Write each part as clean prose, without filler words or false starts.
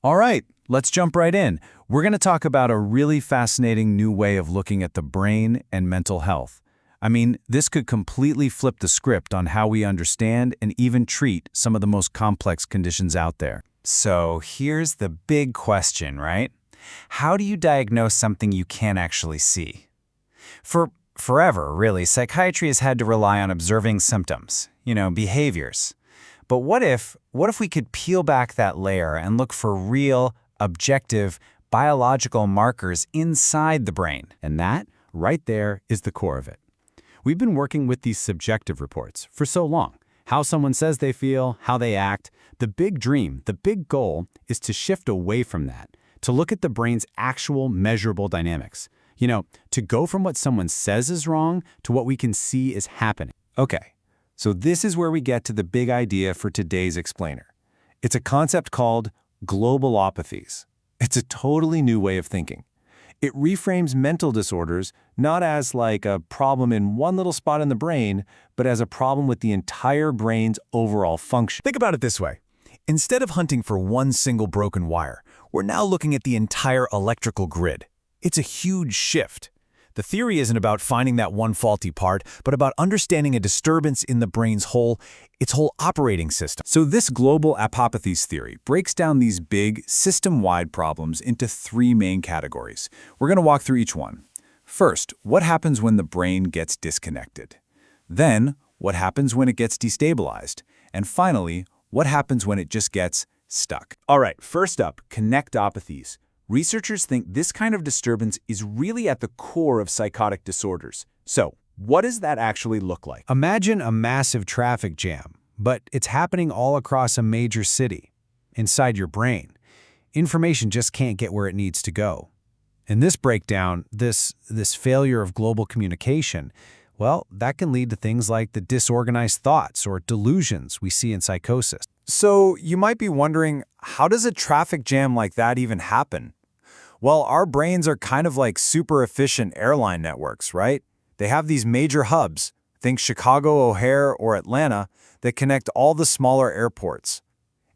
All right, let's jump right in. We're going to talk about a really fascinating new way of looking at the brain and mental health. I mean, this could completely flip the script on how we understand and even treat some of the most complex conditions out there. So here's the big question, right? How do you diagnose something you can't actually see? For forever, really, psychiatry has had to rely on observing symptoms, behaviors. But what if we could peel back that layer and look for real, objective, biological markers inside the brain? And that, right there, is the core of it. We've been working with these subjective reports for so long. How someone says they feel, how they act. The big dream, the big goal, is to shift away from that, to look at the brain's actual measurable dynamics. To go from what someone says is wrong to what we can see is happening. Okay, so this is where we get to the big idea for today's explainer. It's a concept called globalopathies. It's a totally new way of thinking. It reframes mental disorders not as like a problem in one little spot in the brain, but as a problem with the entire brain's overall function. Think about it this way. Instead of hunting for one single broken wire, we're now looking at the entire electrical grid. It's a huge shift. The theory isn't about finding that one faulty part, but about understanding a disturbance in the brain's whole operating system. So this global apopathies theory breaks down these big, system-wide problems into three main categories. We're going to walk through each one. First, what happens when the brain gets disconnected? Then, what happens when it gets destabilized? And finally, what happens when it just gets stuck? All right, first up, connectopathies. Researchers think this kind of disturbance is really at the core of psychotic disorders. So, what does that actually look like? Imagine a massive traffic jam, but it's happening all across a major city. Inside your brain, information just can't get where it needs to go. In this breakdown, this failure of global communication, well, that can lead to things like the disorganized thoughts or delusions we see in psychosis. So you might be wondering, how does a traffic jam like that even happen? Well, our brains are kind of like super efficient airline networks, right? They have these major hubs, think Chicago O'Hare or Atlanta, that connect all the smaller airports.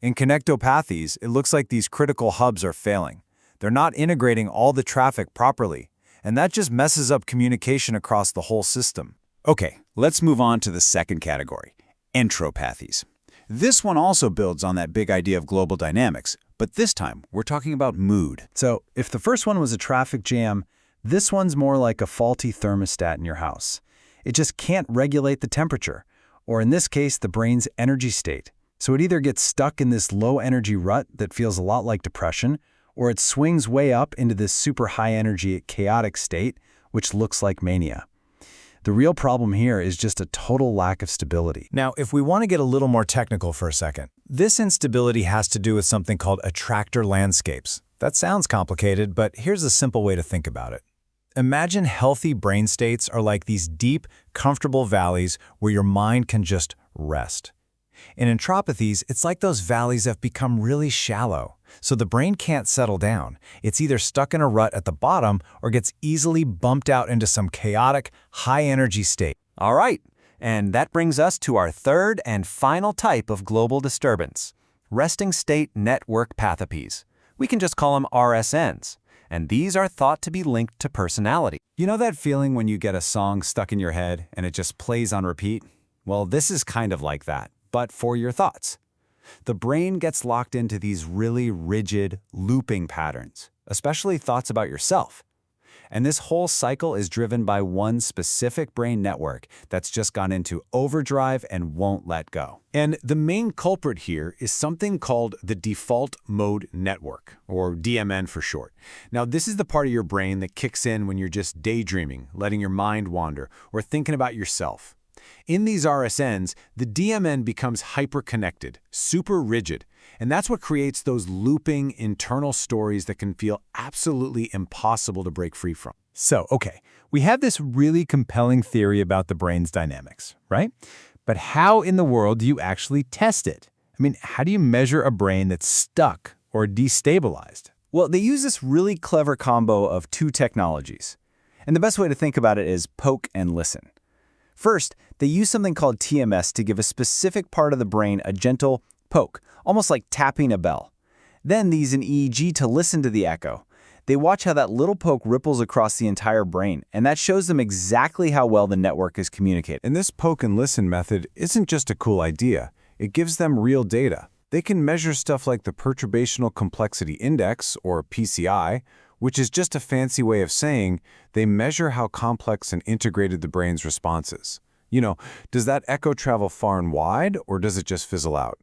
In connectopathies, it looks like these critical hubs are failing. They're not integrating all the traffic properly, and that just messes up communication across the whole system. Okay, let's move on to the second category, entropathies. This one also builds on that big idea of global dynamics, but this time we're talking about mood. So if the first one was a traffic jam, this one's more like a faulty thermostat in your house. It just can't regulate the temperature, or in this case, the brain's energy state. So it either gets stuck in this low-energy rut that feels a lot like depression, or it swings way up into this super high-energy chaotic state, which looks like mania. The real problem here is just a total lack of stability. Now, if we want to get a little more technical for a second, this instability has to do with something called attractor landscapes. That sounds complicated, but here's a simple way to think about it. Imagine healthy brain states are like these deep, comfortable valleys where your mind can just rest. In entropathies, it's like those valleys have become really shallow, so the brain can't settle down. It's either stuck in a rut at the bottom or gets easily bumped out into some chaotic, high-energy state. All right, and that brings us to our third and final type of global disturbance, resting state network pathopathies. We can just call them RSNs, and these are thought to be linked to personality. You know that feeling when you get a song stuck in your head and it just plays on repeat? Well, this is kind of like that, but for your thoughts. The brain gets locked into these really rigid, looping patterns, especially thoughts about yourself. And this whole cycle is driven by one specific brain network that's just gone into overdrive and won't let go. And the main culprit here is something called the default mode network, or DMN for short. Now, this is the part of your brain that kicks in when you're just daydreaming, letting your mind wander, or thinking about yourself. In these RSNs, the DMN becomes hyper-connected, super rigid, and that's what creates those looping internal stories that can feel absolutely impossible to break free from. So, okay, we have this really compelling theory about the brain's dynamics, right? But how in the world do you actually test it? I mean, how do you measure a brain that's stuck or destabilized? Well, they use this really clever combo of two technologies. And the best way to think about it is poke and listen. First, they use something called TMS to give a specific part of the brain a gentle poke, almost like tapping a bell. Then they use an EEG to listen to the echo. They watch how that little poke ripples across the entire brain, and that shows them exactly how well the network is communicating. And this poke and listen method isn't just a cool idea. It gives them real data. They can measure stuff like the Perturbational Complexity Index, or PCI, which is just a fancy way of saying they measure how complex and integrated the brain's response is. Does that echo travel far and wide, or does it just fizzle out?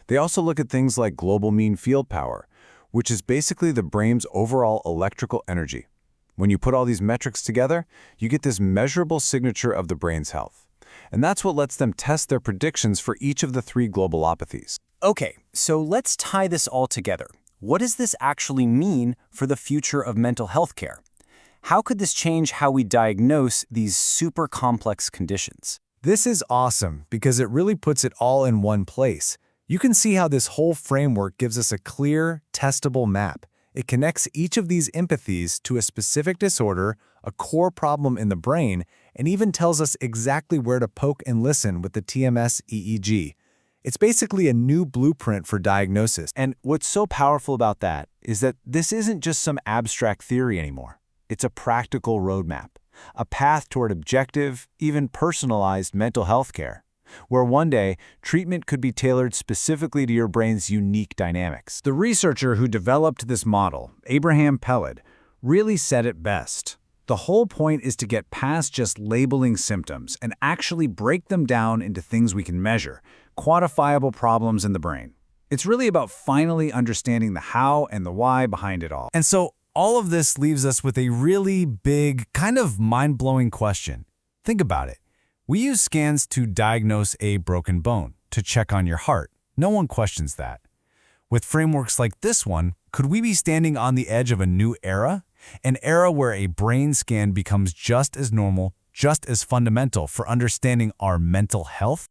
They also look at things like global mean field power, which is basically the brain's overall electrical energy. When you put all these metrics together, you get this measurable signature of the brain's health. And that's what lets them test their predictions for each of the 3 globulopathies. Okay, so let's tie this all together. What does this actually mean for the future of mental health care? How could this change how we diagnose these super complex conditions? This is awesome because it really puts it all in one place. You can see how this whole framework gives us a clear, testable map. It connects each of these empathies to a specific disorder, a core problem in the brain, and even tells us exactly where to poke and listen with the TMS EEG. It's basically a new blueprint for diagnosis. And what's so powerful about that is that this isn't just some abstract theory anymore. It's a practical roadmap, a path toward objective, even personalized mental health care, where one day treatment could be tailored specifically to your brain's unique dynamics. The researcher who developed this model, Abraham Peled, really said it best. The whole point is to get past just labeling symptoms and actually break them down into things we can measure, quantifiable problems in the brain. It's really about finally understanding the how and the why behind it all. And so all of this leaves us with a really big, kind of mind-blowing question. Think about it. We use scans to diagnose a broken bone, to check on your heart. No one questions that. With frameworks like this one, could we be standing on the edge of a new era? An era where a brain scan becomes just as normal, just as fundamental for understanding our mental health?